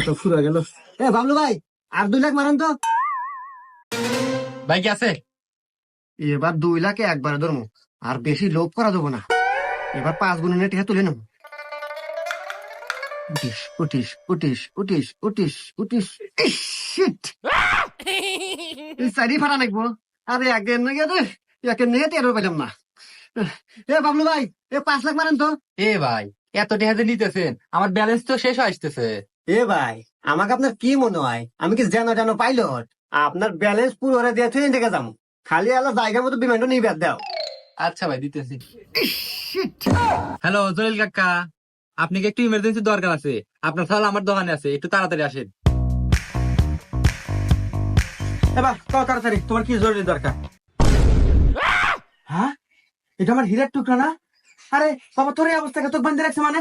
তো ফুরা গেল। বাবলু ভাই, আর 2 লাখ মারেন তো। ভাই কি আছে? এবার 2 লাখে একবারে ধরবো, আর বেশি লোভ করা দেবো না। এবার 5 গুণের টিকা তুলে নেবো। উঠিস উঠিস উঠিস উঠিস উঠিস উঠিস। সাইডি ফাটা লাগবো। আরে একদিন নাকি রে, একের নিয়ে 13 পেলাম না। বাবলু ভাই, 5 লাখ মারেন তো। এ ভাই, এত টাকা যে নিতেছেন, আমার ব্যালেন্স তো শেষ হয়ে আসতেছে। ভাই, আমাকে আপনার কি মনে হয় আমি কি জানো পাইলট? আপনার ব্যালেন্স পুরো দিয়ে ট্রেন থেকে যাবো, খালি আলাদা জায়গা মতো বিমানটা নিয়ে বের দাও। আচ্ছা ভাই, দিতেছি। হ্যালো জলিল কাকা, আপনি কি একটু ইমার্জেন্সি দরকার আছে? আপনার তাহলে আমার দোকানে আছে, একটু তাড়াতাড়ি আসেন। এবার কত তাড়াতাড়ি, তোমার কি জরুরি দরকার? হ্যাঁ, এটা আমার হীরার টুকরা না? আরে বাবা, তোর এই অবস্থাকে তোকে বান্ধে রাখছে মানে?